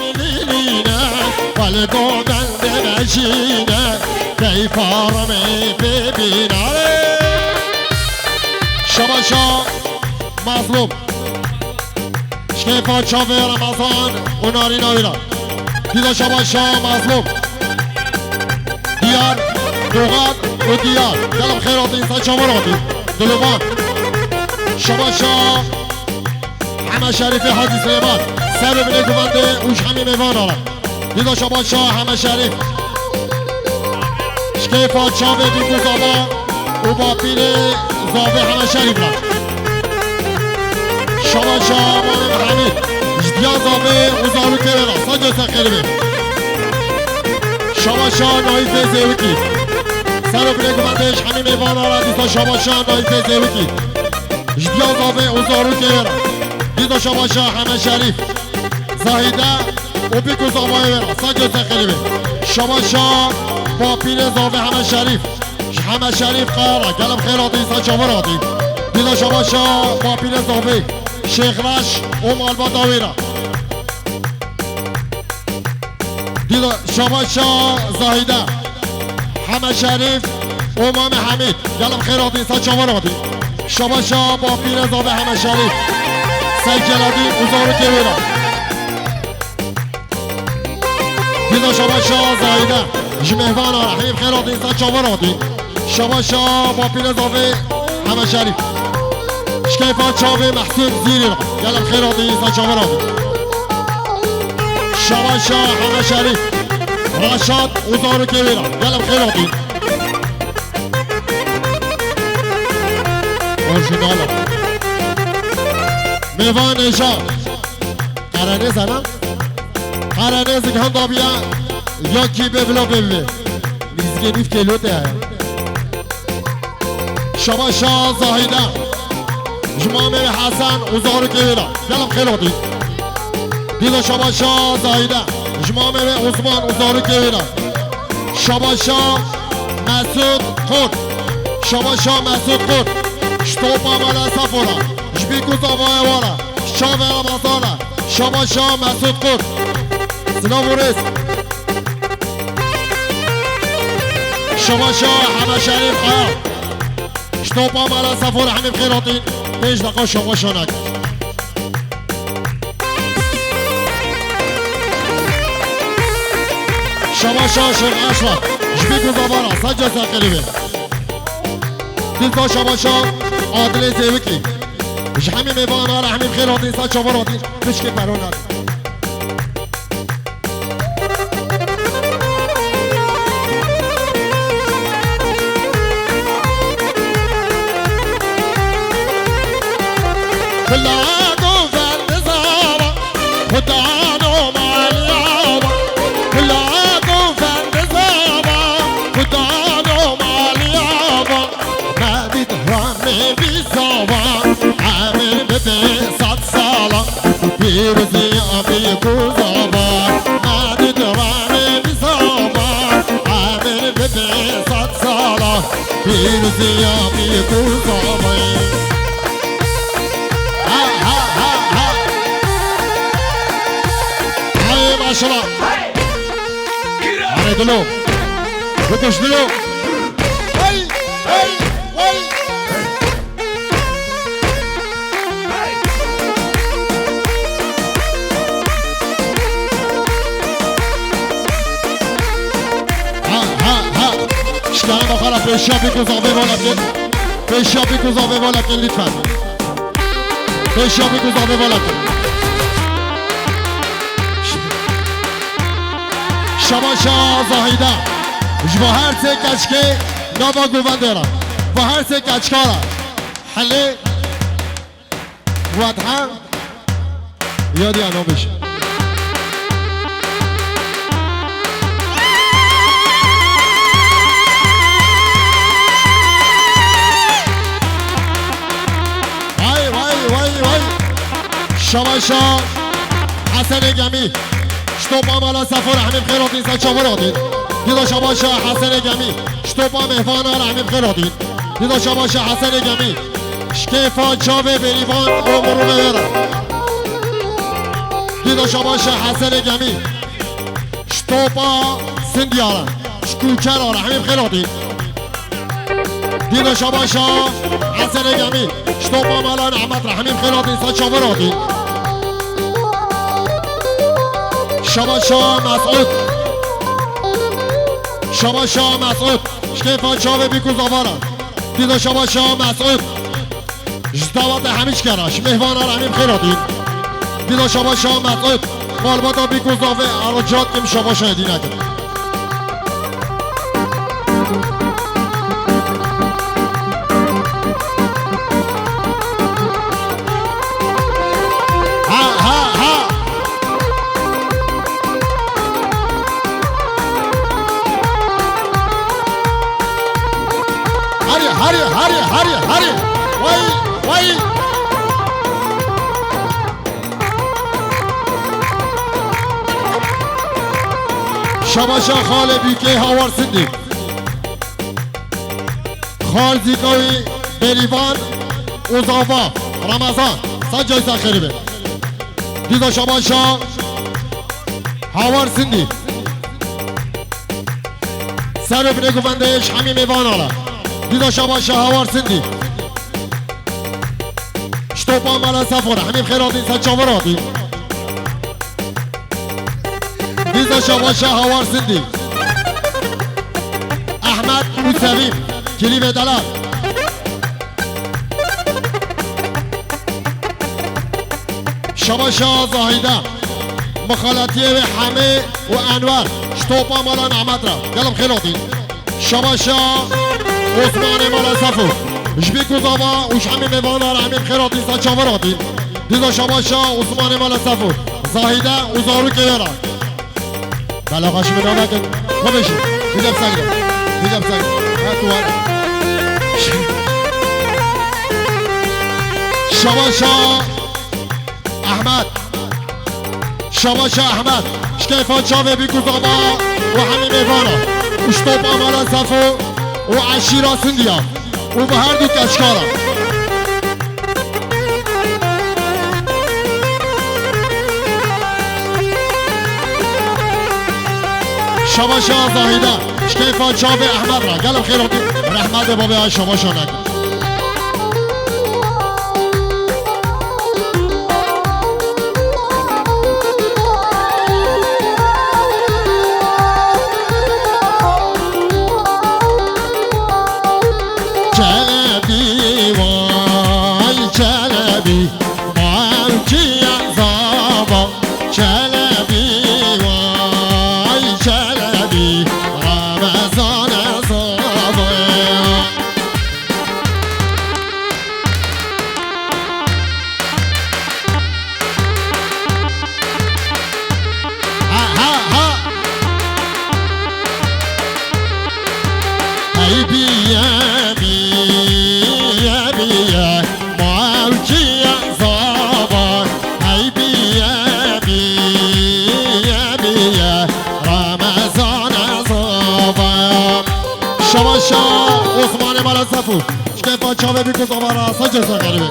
منينة والقودن دمشينة كيف رمي ببينا شباشا مظلوم شكيفا شافي رمضان وناري نويرا ديدا شباشا مظلوم ديار دوغان وديار يلا بخيرات انسان شمراتي دلوان شباشا حما شريفي حاجي سليمان سبب لكم بنده وش همي ميوان آره ديدا شباشا حما شريف شكيفا شافي بيكو زابا وبا بيري زابي حما شريف لا شباشا مانم حميد جديا زابي وزارو كيرا سجل سخيري شباشا نايفه زيوكي سبب لكم بندهش همي ميوان آره ديدا شباشا نايفه زيوكي جديا زابي وزارو كيرا ديدا شباشا حما شريف زاهده و بیکو زاوای برا سجل سخیلی شباشا با پیر زاوه حما شریف حما شریف قراره گلم خیراتی سجاور آتی دیدا شباشا با پیر زاوه شیخ رش و مالبا داویرا دیدا شباشا زاهده حما شریف و امام حمید گلم خیراتی سجاور آتی شباشا با پیر زاوه حما شریف سیکلادی اوزارو که بیرا دیدا شباشا زایده جمهوان رحیم خیرات انسان چاوراتی شباشا با پیر زاوه همه شریف شکیفا چاوه محسوب زیری را گلم خیرات انسان چاوراتی شباشا همه شریف راشاد اوزارو که بیرا گلم خیراتی اورژینال میوان نشاد قرانه زنم قرانه زگان دابیا یا کی ببلا ببله میزگه نیف کلو ده شباشا زاهیده جمامه حسن اوزارو که بیرا گلم خیلاتی دیدا شباشا زاهیده جمامه عثمان اوزارو که بیرا شباشا مسعود خود شباشا مسعود خود شتوپا مالا سفورا جبیکو زاوای وارا شاوه رمضانا شباشا مسعود خود سلام ورس شباشا حما شریف خیار شتوپا مالا سفور همین خیراتی 5 دقیقه شباشا نکن شباشا شیخ اشرف جبیکو زبارا سجا ساقلی بی دیلتا شباشا عادل زیوکی همین میوان ها همین خیراتی سجا وراتی بشکی پرون نکن كلادو فالنزارة ودانو ماليابا كلادو فالنزارة ودانو ماليابا ما بيتهرمي بيزابا عامل ببيسات صالة بيرزي أبيكو زابا ما بيتهرمي بيزابا عامل ببيسات صالة بيرزي أبيكو زابا عشرة على دلو بكش دلو هاي هاي هاي ها اشتغل بخلا پیشابی گذابه والا کن پیشابی گذابه والا کن لطفا پیشابی گذابه والا کن شباشا زاهیده با هر سه کچکه نابا گوون دارم با هر سه کچکارا حله وادها یادی انو بشه وای وای وای وای شباشا حسن گمی شتوپا مالا سفر همین خیرات نیستن شاورادین دیدا شباشا حسن گمی شتوپا مهوانا همین خیراتین دیدا شباشا حسن گمی شکیفا چاوه بریوان و مرونه برا دیدا شباشه حسن گمی شتوپا سندیارا شکوچر آره همین خیلاتی دیدا شباشه حسن گمی شتوپا مالان احمد را همین خیلاتی سچاوراتی شباشه مسعود شباشه مسعود شکیفا چاوه بیکو زاوارا دیدا شباشه مسعود جداوات همیش کراش مهوانا را همین خیلاتی دیدا شباشه مسعود مالباتا بیکو زاوه عراجات کم شباشه دینه کرد هری وای شباشا خال بیکه هاور سندی خال زیکاوی بریوان اوزاوا رمضان سجای سخیری به دیدا شباشا هاور سندی سر بینه گوندهش همین میوان آلا دیدا شباشا هاور سندی شتوپا مالا سفره همین خیراتی سچاوراتی دیدا شباشا هاور سندی احمد موسوی کلیم دلال شباشا زاهیده مخالطیه و همه و انور شتوپا مالا نعمت را گلم خیراتی شباشا عثمان مالا سفر جبیکو زاوا وش همین میوانا را همین خیراتی سچاوراتی دیدا شباشا عثمان مالا سفر زاهیده و زارو که یارا بلا خاشی بدانه کن خوبشی دیدم سگره تواره شباشا احمد شباشا احمد شکیفان چاوه بیکو زاوا و همین میوانا اشتوپا مالا سفر و عشیرا سندیا و به هر دو کشکارا شباشا زاهیده شکیفا چاوه احمد را گلم خیراتی رحمت بابه های شباشا نکن شباشا عثمان مالا سفو شکیفا چاوه بیکو زاوارا سجا ساگری بی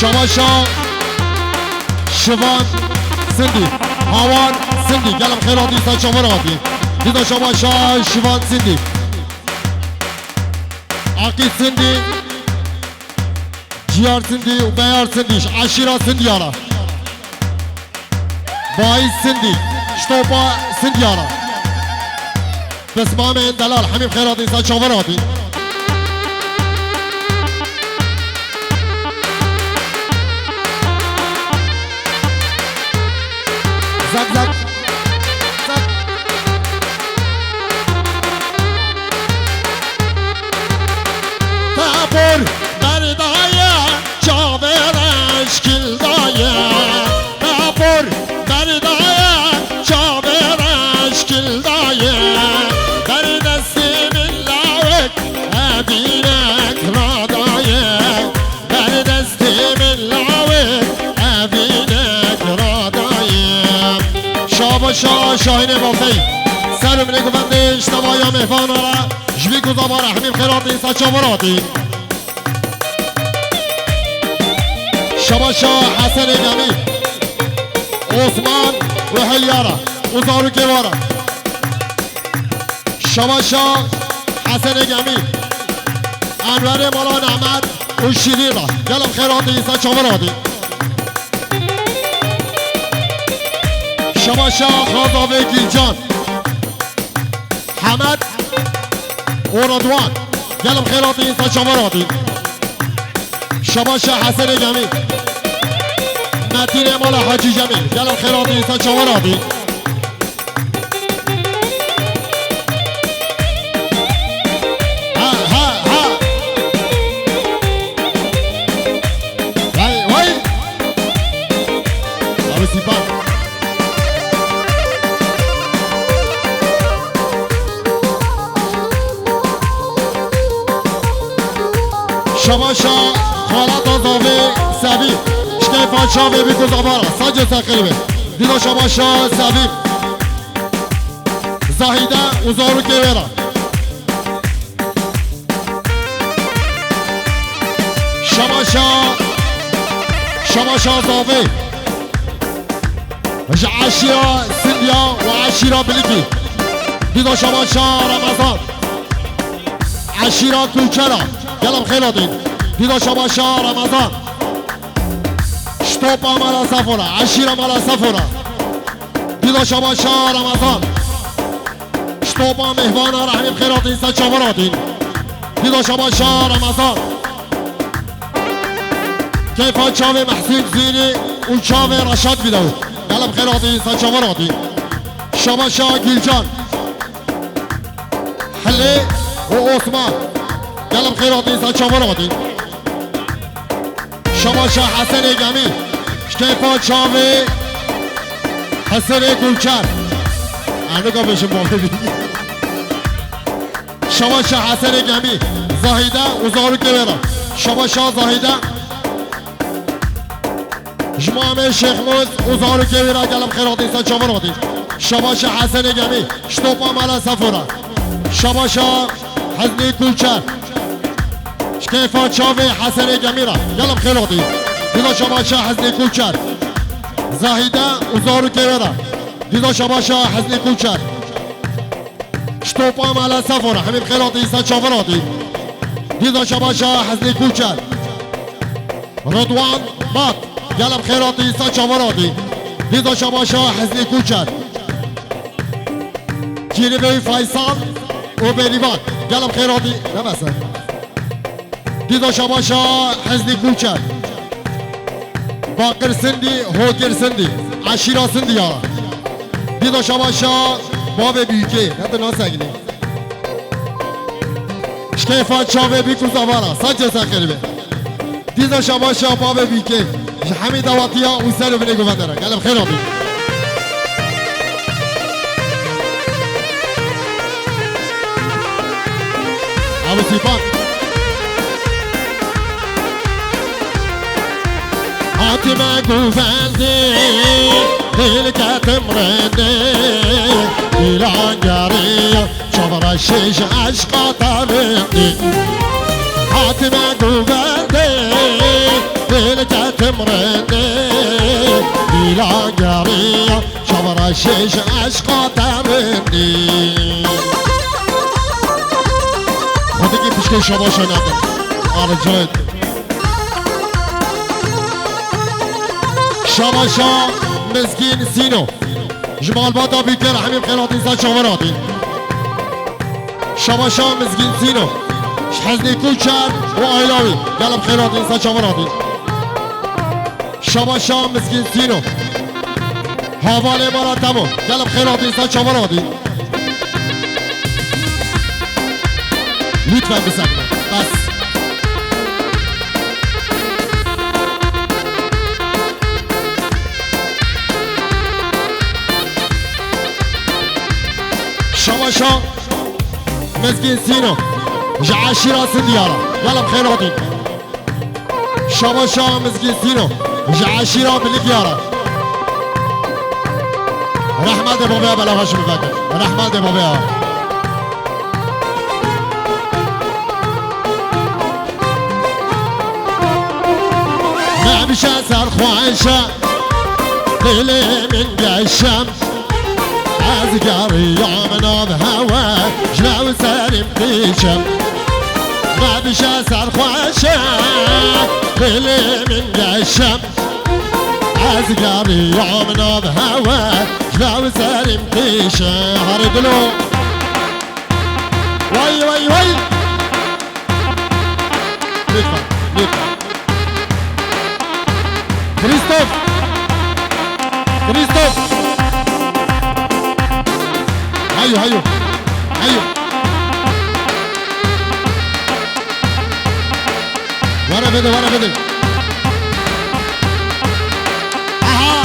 شباشا شوان سندی هاوان سندی گلم خیراتی سچاوراتی دیدا شباشا شوان سندی عقید سندی جیار سندی و بیار سندیش عشیرا سندی آرا باعث سندی شتوپا سندی آرا بسمام دلال همین خیراتی سچاوراتی زك زك زك تابور بردايا چاورش کل دایا تابور بردایا چاورش کل دایا در دستی ملاوک ابینک را دایا در دستی ملاوک ابینک را دایا شاب شاهین بافی سلام علیکم بندش نمایا مهمان را جوی گذابا رحمیم خیراتی سچاوراتی شباشا حسن جمی عثمان و حیارا و زارو کبارا شباشا حسن جمی انور مولا نعمت و شیرینا گلم خیراتی سچاوراتی شباشا خاضاوه گیلجان حمد و رضوان گلم خیراتی سچاوراتی شباشا حسن جمی متین مولا حاجی جمیل گلم خیراتی سچاوراتی ها ها ها وای وای آبی سیپان شباشا خالد آزاوه سبی شکای پاچاوه بی گذابارا ساجه سقریبه دیدو شباشا سبی زاهیده اوزارو کبیرا شباشا زاوه عشیرا سندیا و عشیرا بلیکی دیدو شباشا رمضان عشیرا کوچرا گلم خیلی دید دیدو شباشا رمضان شتوپا مالا سفورا عشیرا مالا سفورا دیدو شباشا رمضان شتوپا مهوانا رحمیم خیراتی سچاوراتین دیدو شباشا رمضان کیفا چاوه محسین زینی و چاوه رشاد بیدو گلم خیراتی سچاوراتین شباشا گیلجان حلی و عثمان گلم خیراتی سچاوراتی شباشا حسن گمی شکیفا چاوه حسن گلچر انگا بشم بابه بگی شباشا حسن گمی زاهیده اوزارو کبیرا شباشا زاهیده جمعه شیخ موز اوزارو کبیرا گلم خیراتی سچاوراتی شباشا حسن گمی شتوپا مالا سفورا شباشا حزنی گلچر شکیفا چاوه حسن جمیرا گلم خیراتی دیدا شباشا حزنی کوچر زاهیده اوزارو کبیرا دیدا شباشا حزنی کوچر شتوپا مالا سفورا همین خیراتی سچاوراتی دیدا شباشا حزنی کوچر رضوان بات گلم خیراتی سچاوراتی دیدا شباشا حزنی کوچر کیریبی فیصل و بریوان گلم خیراتی نبسه دیدو شباشا حزنی کوچر باقر سندی هوکر سندی عشیرا سندی یا دیدو شباشا باب بیوکی نده ناسگنی شکیفا چاوه بی کزاوارا سجه سقریبه دیدو شباشا باب بیوکی همین دواتیا اون سر رو بینگو بندره گلم خیلی آبی ابو سیپان حاتمه گوزنده دل کتم رنده ایرانگاری چاورشش عشقا ترنده حاتمه گوزنده دل کتم رنده ایرانگاری چاورشش عشقا ترنده خودی که پیشکه شما شنده آرجوید شباشا مسكين سينو جمال بادا بيكر حميم خيرات انسان شغوراتي شباشا مسكين سينو شحزني كوشار وآيلاوي قلب خيرات انسان شغوراتي شباشا مسكين سينو حواله مرتبو قلب خیرات انسان چاورادی لطفا بسکنم بس شواشا مسكين سينو جعاشي راس الديارة يلا بخيراتي شواشا مسكين سينو جعاشي راس الديارة رحمة بابا بلا غش بفكر رحمة بابا ما بشا صار خوانشا ليلي من قشم أزقاري يومنا بهوا جلاو سالم ديشم ما بشا صار خوانشا ليلي من قشم أزقاري يومنا بهوا جلاو سالم ديشم هردلو واي واي واي لطفا لطفا كريستوف كريستوف هيو هيو هيو ورا بدي ورا بدي اها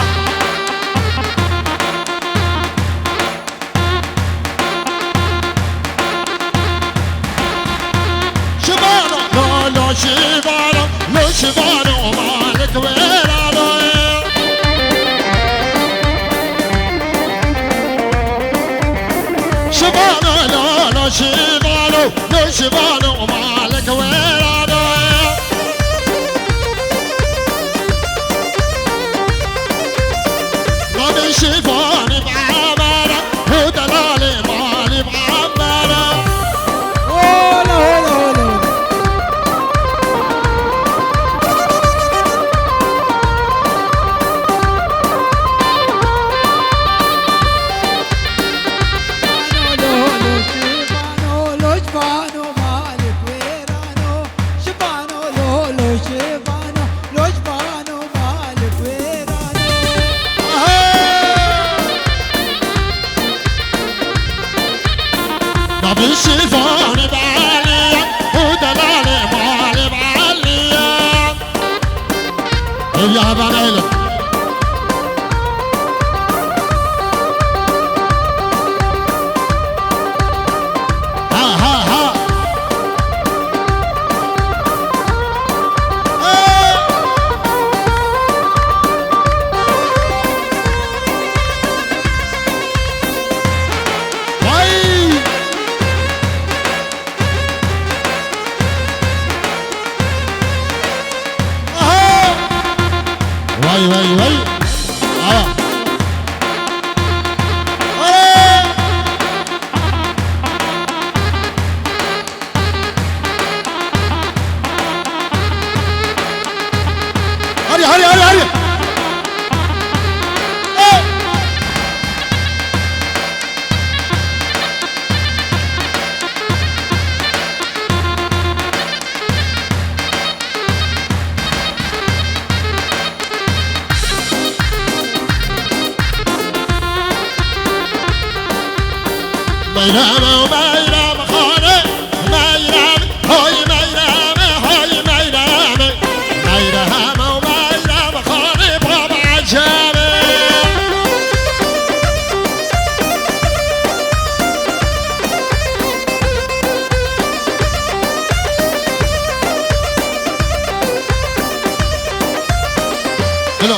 شبانو لا لا شبانو لا شبانو مالك ويرانو شبانو لا لا شبانو لا شبانو مالك ويرانو نبي شفاني بعمرة ودلالي مالي بعمرة هولا هولا هولا نبي شفاني بعليا ودلالي مالي بعليا يا هبانيلك ها ها ها واي واي واي هري هري هري هري ميرام وميرام خانه ميرام هاي ميرام هاي ميرام ميرام وميرام خانه بابا عجامي هلا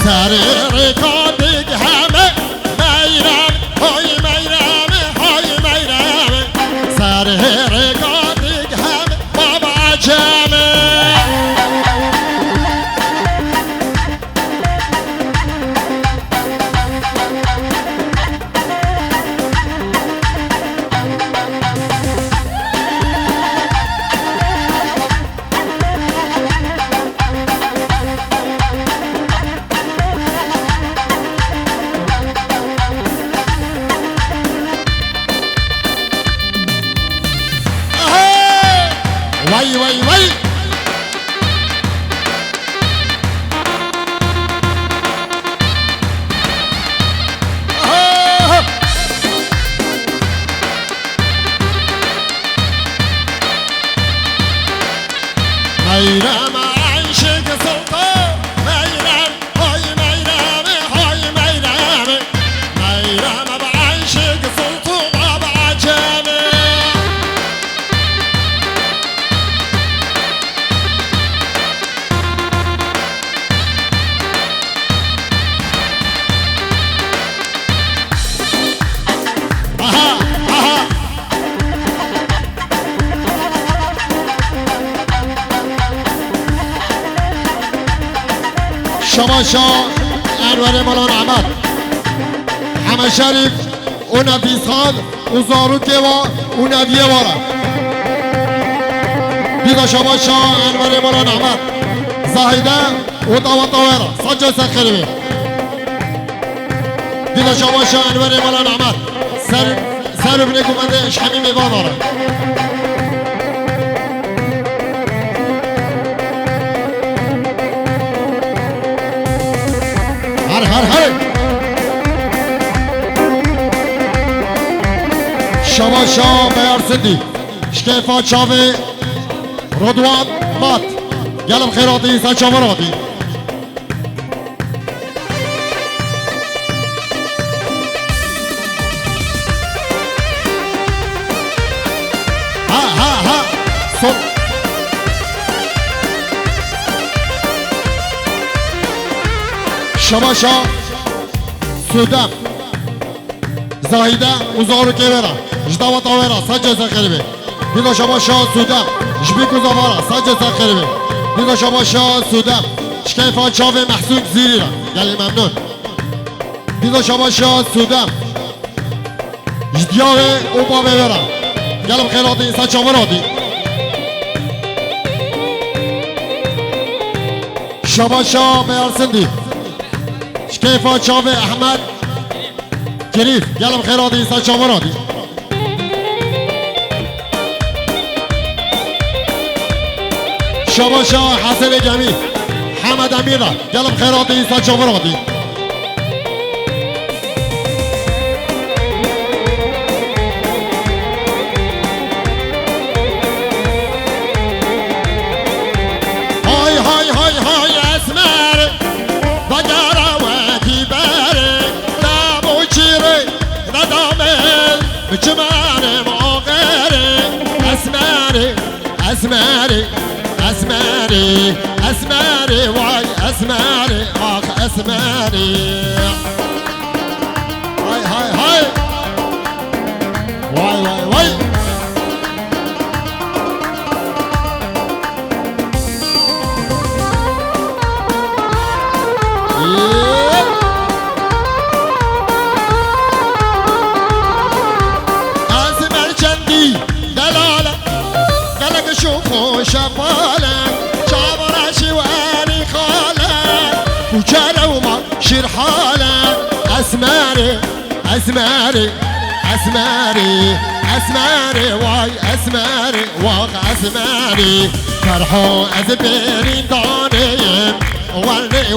سرير كودك همه ميرام هاي ميرام هاي ميرام سرير كودك همه بابا عجامي میرم عشق سلطان میرم های میرم های میرم میرم به عشق سلطان باب عجمه شما شاه انور ملان احمد همه شریف و نفیس خان و زاروکه و نویه واره دیگه شما شاه انور ملان احمد زاهده و دعوت واره سجا سخریبه دیگه شما شاه انور ملان احمد سر بینه کمنده شمی میوان آره هر شما شاه بیارسندی شکیفا چاوه رضوان مات گلم خیراتی سا چاوراتی ها شما شاه سودم زاهده وزارو که برا جداوت آورا سجا سخریبه دیگه شما شاه سودم جبیکو زوارا سجا سخریبه دیگه شما شاه سودم شکیفان چاوه محسوک زیری را گلی ممنون دیگه شما شاه سودم جدیاوه او بابه برا گلم خیراتی اینسان چاوراتی شما شاه بیارسندی شکیفا چاوه احمد کریف گلم خیراتی اینسان چاوراتی شما شاه حسن جمی حمد امیر گلم خیراتی اینسان چاوراتی بچمانه مغره اسماري واي اسماري اخ اسماري هاي واي شفاله شابراشي واني خاله وجاله وما شرحاله اسماري واي اسماري واغ اسماري فرحو ازبيري دانيم ورني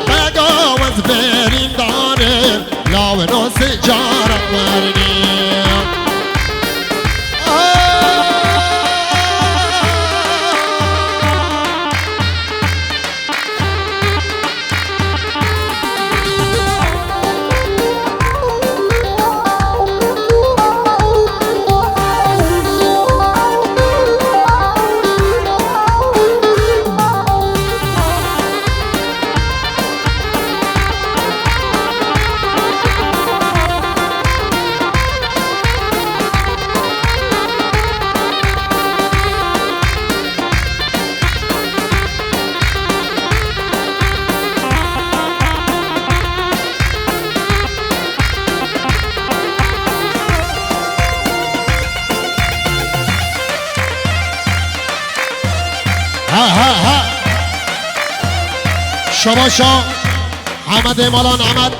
بقى وازبيري دانيم لا ونص جارة ورني ها شما شاه حمد مالان احمد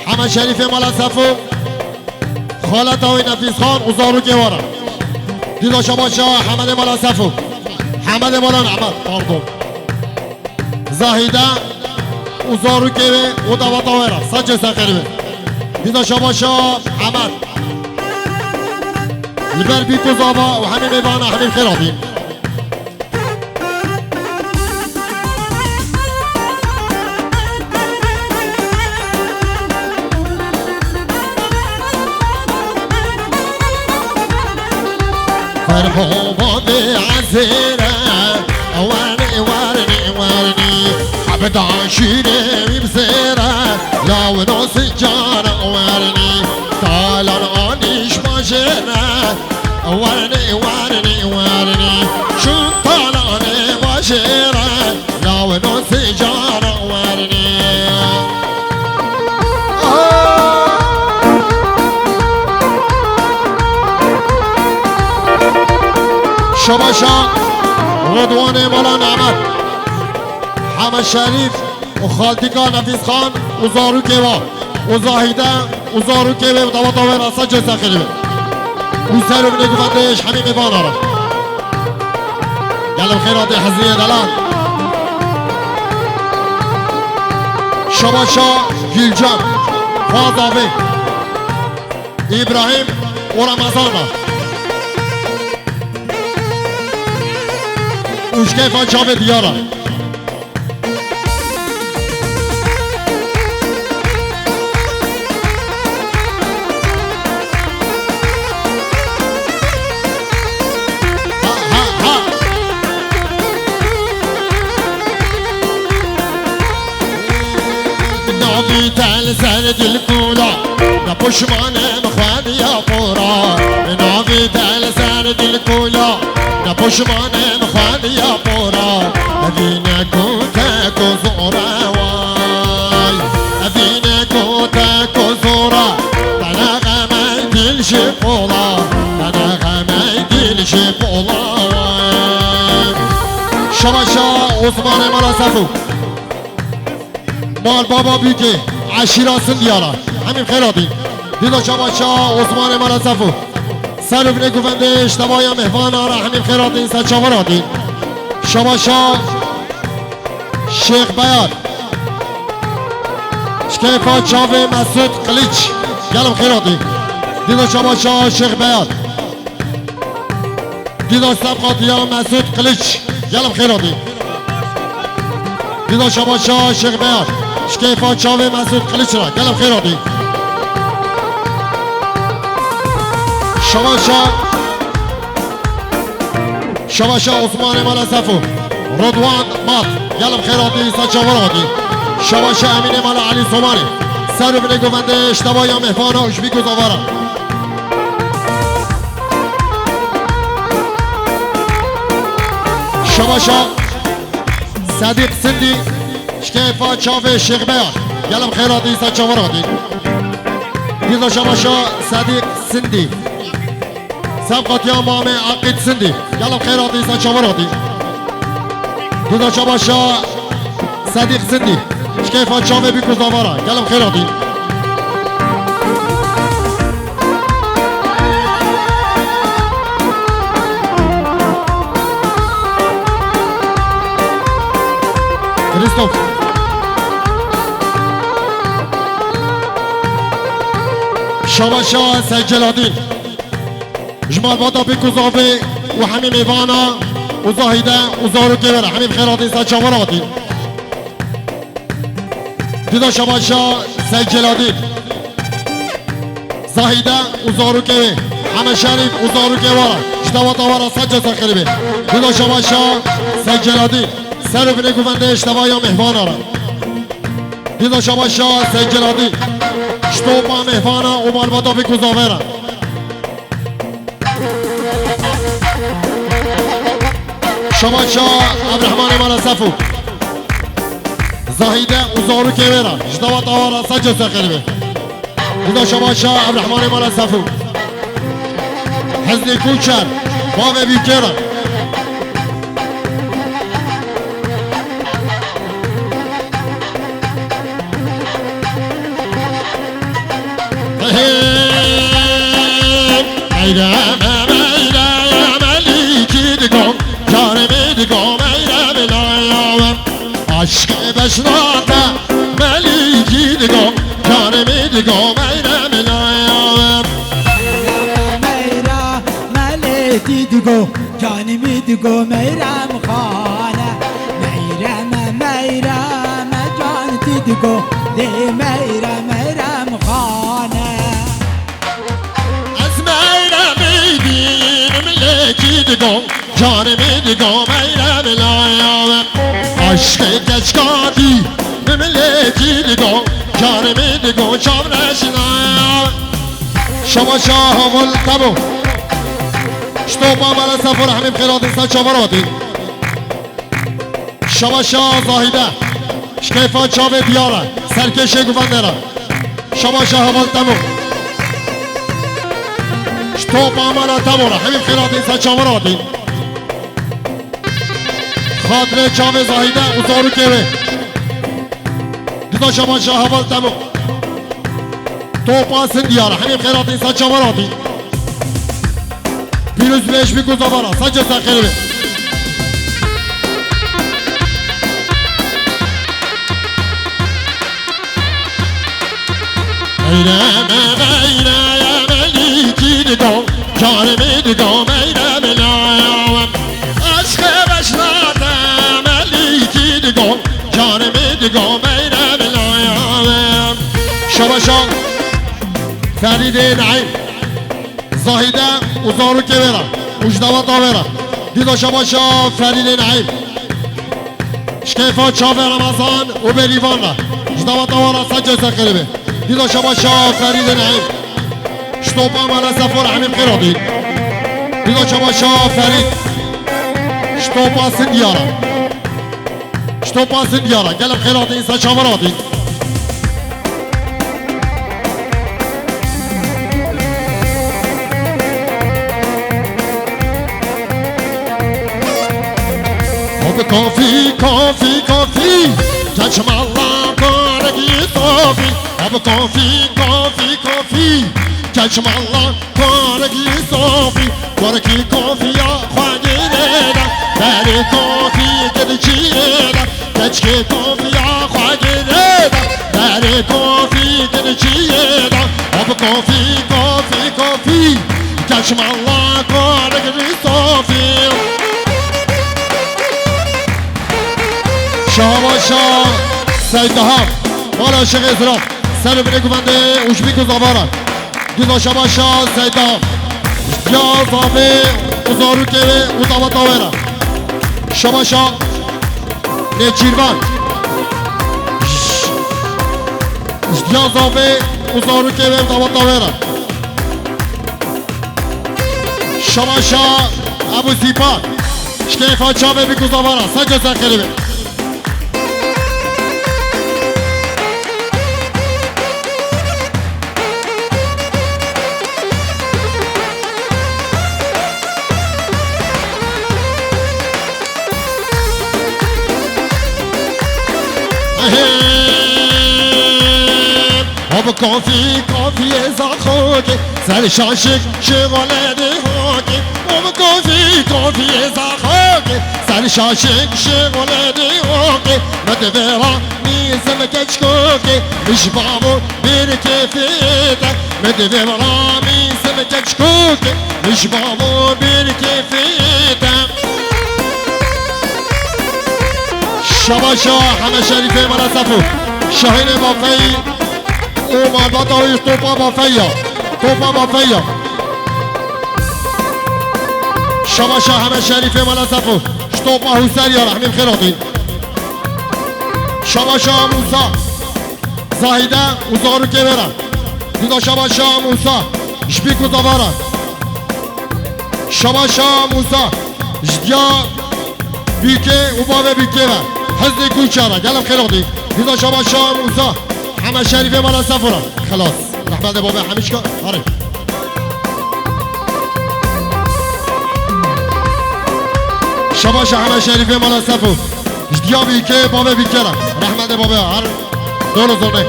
حمد شریف مالان صفو خالت آوی نفیس خان وزارو گوارا دیگه شما شاه حمد مالان صفو حمد مالان احمد پاردون زاهیده وزارو گوه و دوات آویرا سجه سخریبه دیگه شما شاه حمد البر بيكو زابا وحمي ميبانا حمي خيراتي فرحوا بابي عزيرة وارني وارني وارني عبد عشيري بزيرة لو نص جارة وارني طال الانيش ماجرة وارني وارني وارني شو طالعني ماجرة لو نص جارة وارني شباشا رضوان مولا نعمت حمد شريف وخالتي كان نفيس خان وزارو كيوا وزاهيدا وزارو كيوا ودوات وراسا جزا خليوه وسارو بني قفندش حميم بانارا قلب خيراتي حزية دلال شباشا جيلجان فاضافي إبراهيم ورمضانا وشكيفان شافي ديارة نافي تال سند الكولا نبوشمان مخوان يا بورا نافي تال سند الكولا نبوشمان مخوان يا بورا أبينا كوتا كوزورا واي أبينا كوتا كوزورا تنا غمي دل شبولا تنا غمي دل شبولا واي شباشا عثمان مراسفو مال بابا بيكي عشيرة سنديارة همين خيراتي ديدا شباشا عثمان مراسفو سر بني گوفندش تبايا مهوانا را همین خیراتین سر چاوراتین شباشا شیخ بیاد شکیفا چاوه مسعود قلیچ گلم خیراتین دیدا شباشا شیخ بیاد دیدا سبقاتیا مسعود قلیچ گلم خیراتین دیدا شباشا شیخ بیاد شکیفا چاوه مسعود قلیچ را گلم خیراتین شباشا عثمان مال صفو رضوان مات يلم خيراتي سچاوراتي شباشا امين مال علي صوماني سر بني گوونده اشتبايا مهفانا اشبي گزاوارا شباشا صديق سندي شكيفا چاوه شيخ بيار يلم خيراتي سچاوراتي ديزا شباشا صديق سندي سبقت يا مامي عقيد سندي يلا بخيراتي ساتشاوراتي دودا شباشا صديق سندي شكيفا شافي بيكو زافارا يلا بخيراتي كريستوف شباشا سجلاتين جمال بادا بيكو زافي وحميم إيفانا وزاهيدا وزارو كبيرة حميم خيراتي ساتشاوراتي ديدا شباشا سجلاتين زاهيدا وزارو كبيرة حمد شريف وزارو كبيرة اشتوا طوارا سجل سخربي ديدا شباشا سجلاتين سر بني گوونده اشتبايا مهوانا را ديدا شباشا سجلاتين اشتوبا مهوانا ومال بادا بيكو زافي شباشا عبد الرحمن مراسفو زاهيدا وزارو كبيرة جدوا طوارا سجل سخربي ديدا شباشا عبد الرحمن مراسفو حزني كوشر بابا بيكيرا عشق بشناته ملیکی دگام جانمی دگام ایرم لایام میرا دیدگو جانمی دیدگو میرم خانه میرم جان دیدگو دی میرم خانه از میرم یکی دیدگو جانمی دیدگو میرم لایم عشق گچکاتی یکی دیدگو جانمی دیدگو چامرش لایم شما شاه ولتبو شتوبا مالا سفر همین خیرات انسان چاوراتی شما شاه زاهیده شکیفا چاوه دیاره سرکش گوندره شما شاه ولتبو شتوبا مالا تبوره همین خیرات انسان چاوراتی خاطر چاوه زاهیده اوزارو کهوه دیتا شما شاه ولتبو توپا سندیاره همین خیرات انسان چاوراتی پیروز بهش میگو زبارا سجه سخیره میرم ملیکی دیدم جانمی دیدم میرم عشق بشنادم ملیکی دیدم جانمی دیدم میرم شباشان فرید نعیم زاهیده اوزارو که برم مجدوات آورم دیدا شباشا فرید نعیم شکیفا چاوه رمضان و بریوان را مجدوات آورم سجه سخیره دیدا شباشا فرید نعیم شتوبا مالا سفر همین قرابی دیدا شباشا فرید شتوبا سندیارا گلم خیرات اینسا چاوراتی کافی چشم الله کارگی صافی کافی چشم الله کارگی صافی کارگی کافی یا خواهی ریدم بری کافی گدی چیدم کچکی کافی یا خواهی ریدم بری کافی گدی چیدم کافی چشم الله کارگی صافی شاباشا سیدها مال عاشق ازرام سر بینه گونده اوشبی کزابارا دیدا شاباشا سیدها یا زامه اوزارو که اوزاوا تاویرا شاباشا نیچیروان یا زامه اوزارو که اوزاوا تاویرا شاباشا ابو زیپا شکیفا چاوه بی کزابارا سجا سخیره بی کافی زاخوکی سر شاشک شغاله دی هاکی کافی زاخوکی سر شاشک شغاله دی هاکی مدورا میزم کچکوکی مش بابو بیر کفیده مدورا میزم کچکوکی مش بابو بیر کفیده شباشا همه شریفه مرسفو شاهین بافی اومدات آویش توپا بافیا شباشا همه شریفه مرسفو شتوپا حسر یا رحمیم خیراتی شباشا موسا زاهیده اوزارو که برم دیدا شباشا موسا شبیکو دوارم شباشا موسا جدیا بیکه و بابه بیکه برم حزنی کوچاره گلم خیراتی دیدا شباشا موسا همه شریفه مالا سفرم خلاص رحمت بابه همیش کن آره شباشا همه شریفه مالا سفر جدیا بیکه بابه بیکه رحمت بابه هر دور زونه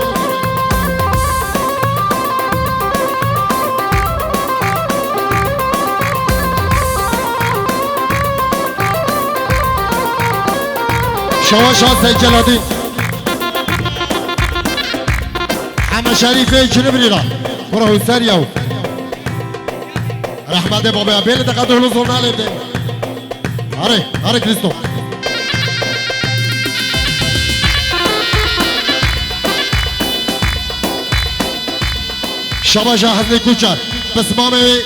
شباشا سید جلادی همه شریفه چنه بریرا برا حسر یاو رحمت بابا بیل دقت هلو زورنا لیده آره کریستو شباشا حضرت کوچر بسمامه